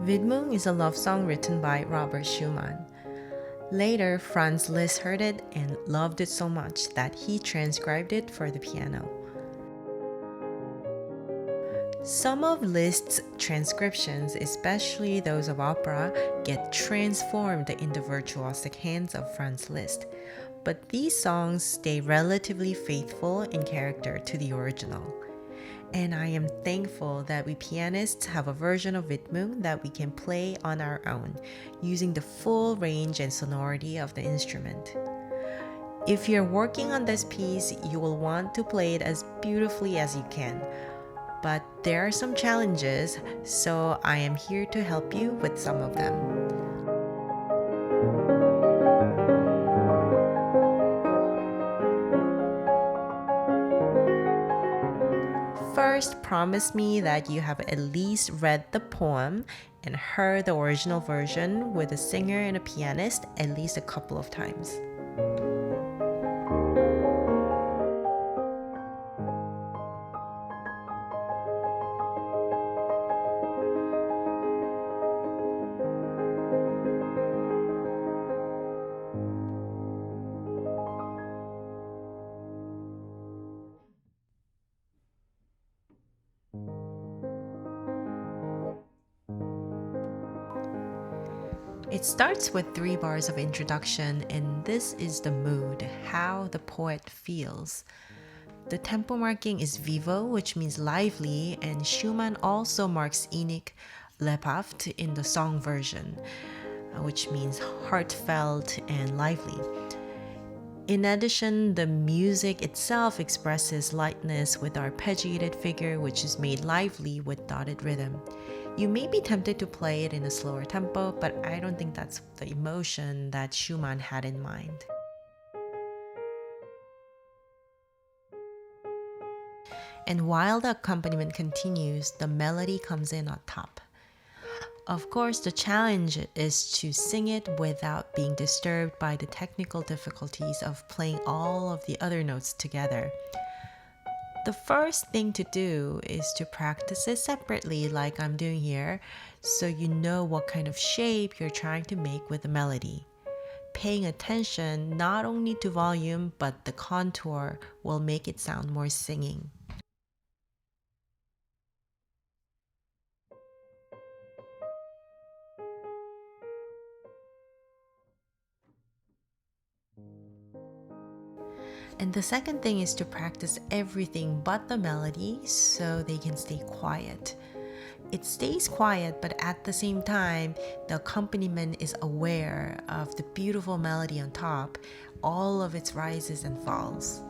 Widmung is a love song written by Robert Schumann. Later, Franz Liszt heard it and loved it so much that he transcribed it for the piano. Some of Liszt's transcriptions, especially those of opera, get transformed into virtuosic hands of Franz Liszt, but these songs stay relatively faithful in character to the original. And I am thankful that we pianists have a version of Widmung that we can play on our own, using the full range and sonority of the instrument. If you're working on this piece, you will want to play it as beautifully as you can. But there are some challenges, so I am here to help you with some of them. First, promise me that you have at least read the poem and heard the original version with a singer and a pianist at least a couple of times. It starts with 3 bars of introduction, and this is the mood, how the poet feels. The tempo marking is vivo, which means lively, and Schumann also marks innig, lebhaft in the song version, which means heartfelt and lively. In addition, the music itself expresses lightness with arpeggiated figure, which is made lively with dotted rhythm. You may be tempted to play it in a slower tempo, but I don't think that's the emotion that Schumann had in mind. And while the accompaniment continues, the melody comes in on top. Of course, the challenge is to sing it without being disturbed by the technical difficulties of playing all of the other notes together. The first thing to do is to practice it separately like I'm doing here, so you know what kind of shape you're trying to make with the melody. Paying attention not only to volume but the contour will make it sound more singing. And the second thing is to practice everything but the melody so they can stay quiet. It stays quiet, but at the same time, the accompaniment is aware of the beautiful melody on top, all of its rises and falls.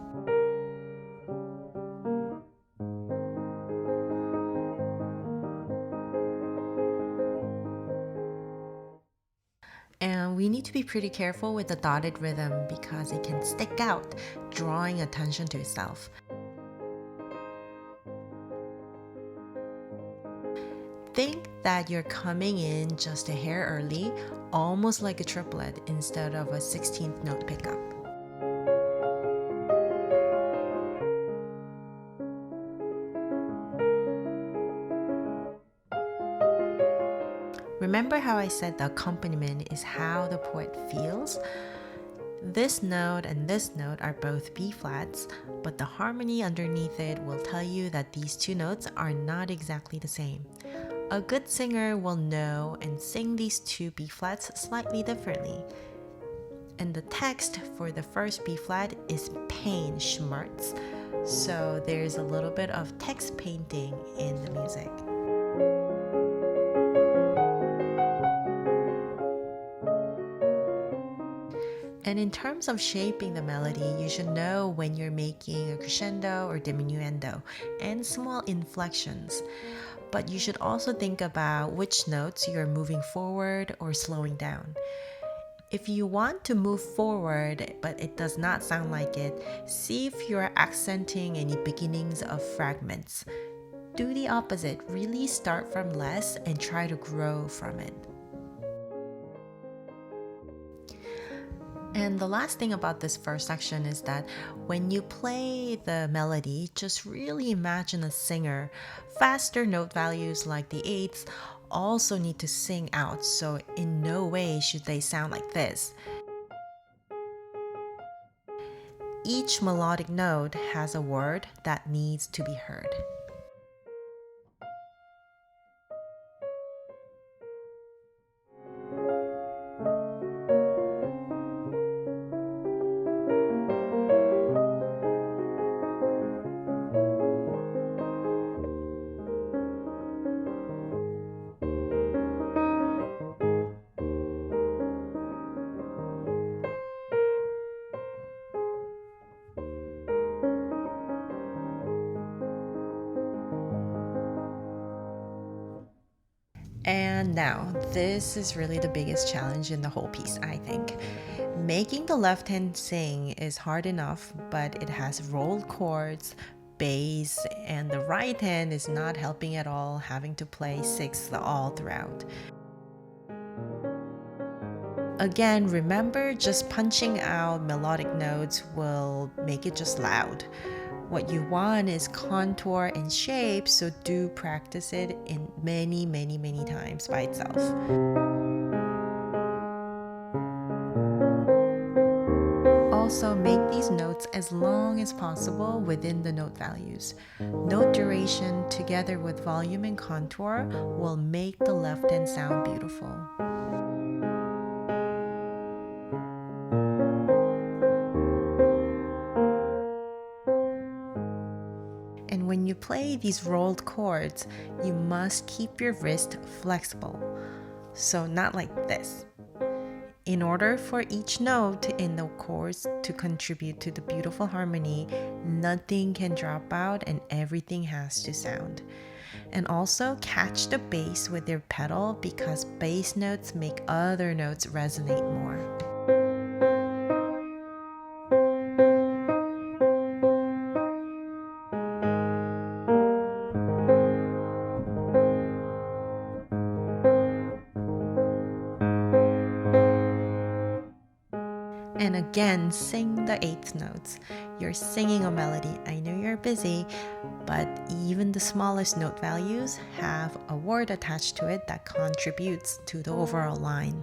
And we need to be pretty careful with the dotted rhythm because it can stick out, drawing attention to itself. Think that you're coming in just a hair early, almost like a triplet instead of a 16th note pickup. Remember how I said the accompaniment is how the poet feels? This note and this note are both B flats, but the harmony underneath it will tell you that these two notes are not exactly the same. A good singer will know and sing these two B flats slightly differently. And the text for the first B flat is pain, Schmerz, so there's a little bit of text painting in the music. And in terms of shaping the melody, you should know when you're making a crescendo or diminuendo and small inflections. But you should also think about which notes you're moving forward or slowing down. If you want to move forward but it does not sound like it, see if you're accenting any beginnings of fragments. Do the opposite, really start from less and try to grow from it. And the last thing about this first section is that when you play the melody, just really imagine a singer. Faster note values like the eighths also need to sing out, so in no way should they sound like this. Each melodic note has a word that needs to be heard. And now, this is really the biggest challenge in the whole piece, I think. Making the left hand sing is hard enough, but it has rolled chords, bass, and the right hand is not helping at all, having to play sixths all throughout. Again, remember, just punching out melodic notes will make it just loud. What you want is contour and shape, so do practice it in many, many, many times by itself. Also, make these notes as long as possible within the note values. Note duration together with volume and contour will make the left hand sound beautiful. And when you play these rolled chords, you must keep your wrist flexible. So not like this. In order for each note in the chords to contribute to the beautiful harmony, nothing can drop out and everything has to sound. And also catch the bass with your pedal because bass notes make other notes resonate more. And again, sing the eighth notes. You're singing a melody. I know you're busy, but even the smallest note values have a word attached to it that contributes to the overall line.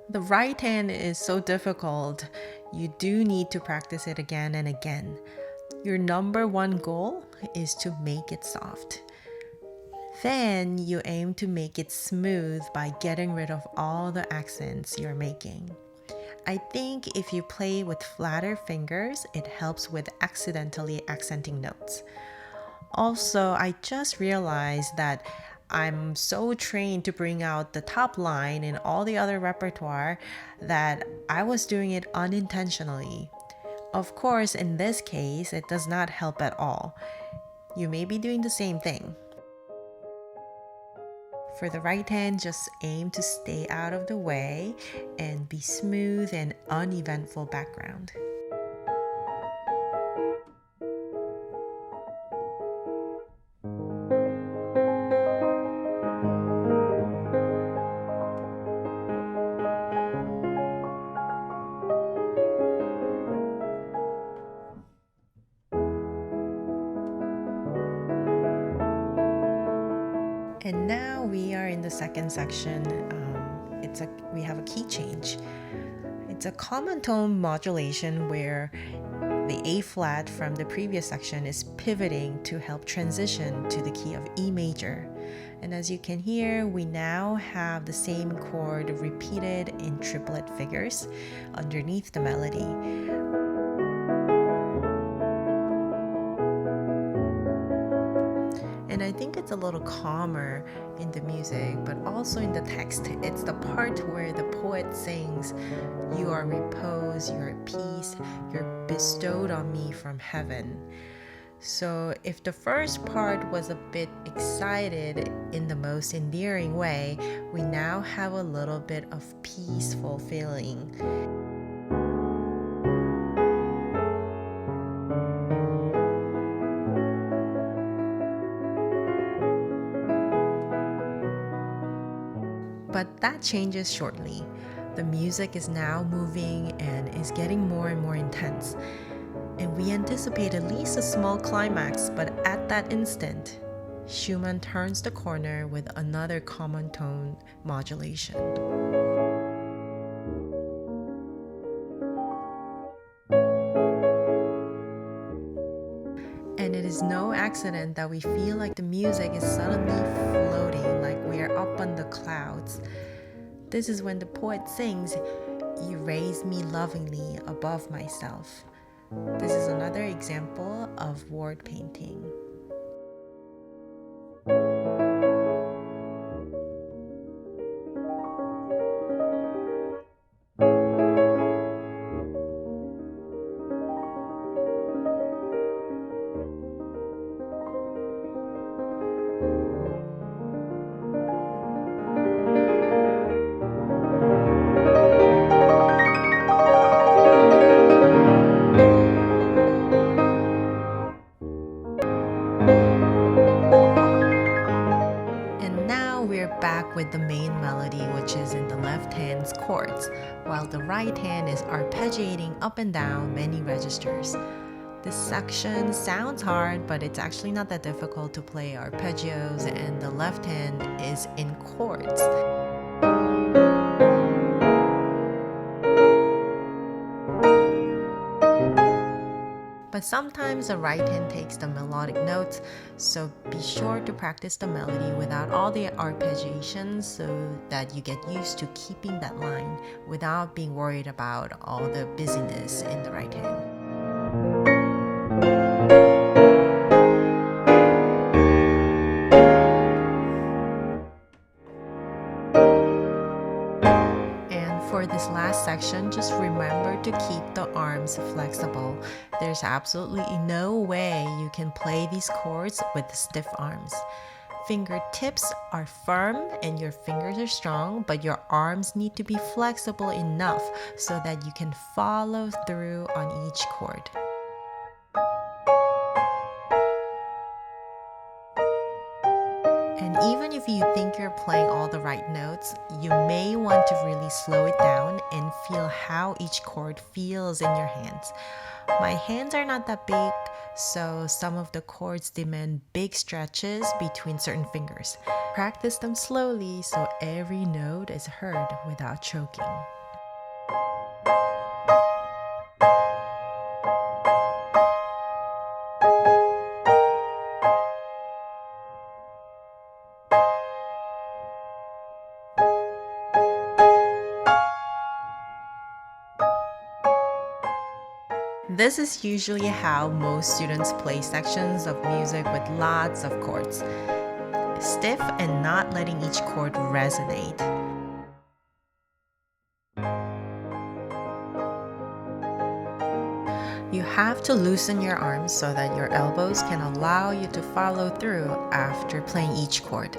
The right hand is so difficult. You do need to practice it again and again. Your number one goal is to make it soft. Then you aim to make it smooth by getting rid of all the accents you're making. I think if you play with flatter fingers, it helps with accidentally accenting notes. Also, I just realized that I'm so trained to bring out the top line in all the other repertoire that I was doing it unintentionally. Of course, in this case, it does not help at all. You may be doing the same thing. For the right hand, just aim to stay out of the way and be smooth and uneventful background. And now we are in the second section. We have a key change. It's a common tone modulation where The A flat from the previous section is pivoting to help transition to the key of E major. And as you can hear, we now have the same chord repeated in triplet figures underneath the melody. And I think it's a little calmer in the music, but also in the text. It's the part where the poet sings, "You are repose, you are peace, you're bestowed on me from heaven." So if the first part was a bit excited in the most endearing way, we now have a little bit of peaceful feeling. But that changes shortly. The music is now moving and is getting more and more intense. And we anticipate at least a small climax, but at that instant, Schumann turns the corner with another common tone modulation. And it is no accident that we feel like the music is suddenly floating, like we are up on the clouds. This is when the poet sings, "You raise me lovingly above myself." This is another example of word painting. Back with the main melody, which is in the left hand's chords, while the right hand is arpeggiating up and down many registers. This section sounds hard, but it's actually not that difficult to play arpeggios, and the left hand is in chords. But sometimes the right hand takes the melodic notes, so be sure to practice the melody without all the arpeggiations so that you get used to keeping that line without being worried about all the busyness in the right hand. For this last section, just remember to keep the arms flexible. There's absolutely no way you can play these chords with stiff arms. Fingertips are firm and your fingers are strong, but your arms need to be flexible enough so that you can follow through on each chord. And even if you think you're playing all the right notes, you may want to really slow it down and feel how each chord feels in your hands. My hands are not that big, so some of the chords demand big stretches between certain fingers. Practice them slowly so every note is heard without choking. This is usually how most students play sections of music with lots of chords. Stiff and not letting each chord resonate. You have to loosen your arms so that your elbows can allow you to follow through after playing each chord.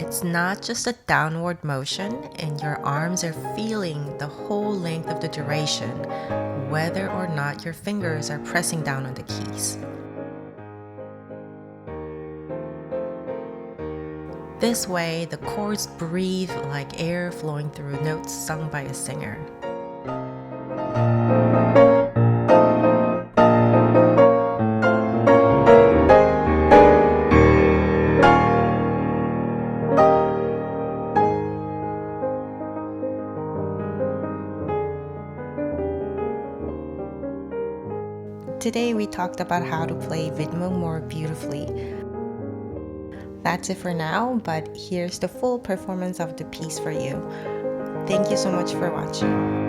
It's not just a downward motion, and your arms are feeling the whole length of the duration, whether or not your fingers are pressing down on the keys. This way, the chords breathe like air flowing through notes sung by a singer. today we talked about how to play Widmung more beautifully. That's it for now, but here's the full performance of the piece for you. Thank you so much for watching.